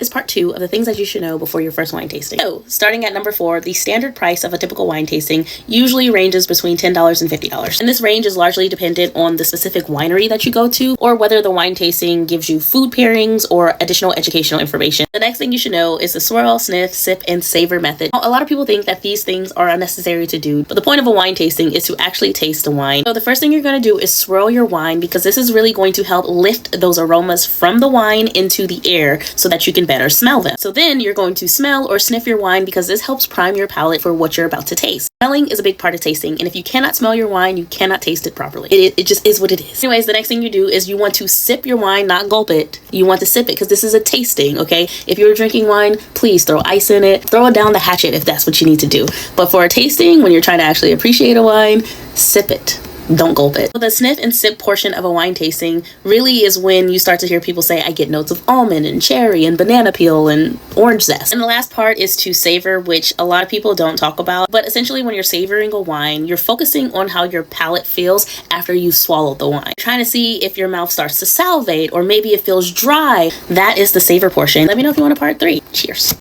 Is part 2 of the things that you should know before your first wine tasting. So, starting at number 4, the standard price of a typical wine tasting usually ranges between $10 and $50. And this range is largely dependent on the specific winery that you go to, or whether the wine tasting gives you food pairings or additional educational information. The next thing you should know is the swirl, sniff, sip, and savor method. Now, a lot of people think that these things are unnecessary to do, but the point of a wine tasting is to actually taste the wine. So the first thing you're going to do is swirl your wine, because this is really going to help lift those aromas from the wine into the air so that you can better smell them. So then you're going to smell or sniff your wine, because this helps prime your palate for what you're about to taste. Smelling is a big part of tasting, and if you cannot smell your wine, you cannot taste it properly. It just is what it is. Anyways, the next thing you do is you want to sip your wine, not gulp it. You want to sip it, because this is a tasting, okay? If you're drinking wine, please throw ice in it. Throw it down the hatchet if that's what you need to do. But for a tasting, when you're trying to actually appreciate a wine, sip it. Don't gulp it. So the sniff and sip portion of a wine tasting really is when you start to hear people say, I get notes of almond and cherry and banana peel and orange zest. And the last part is to savor, which a lot of people don't talk about. But essentially, when you're savoring a wine, you're focusing on how your palate feels after you've swallowed the wine. You're trying to see if your mouth starts to salivate, or maybe it feels dry. That is the savor portion. Let me know if you want a part 3. Cheers.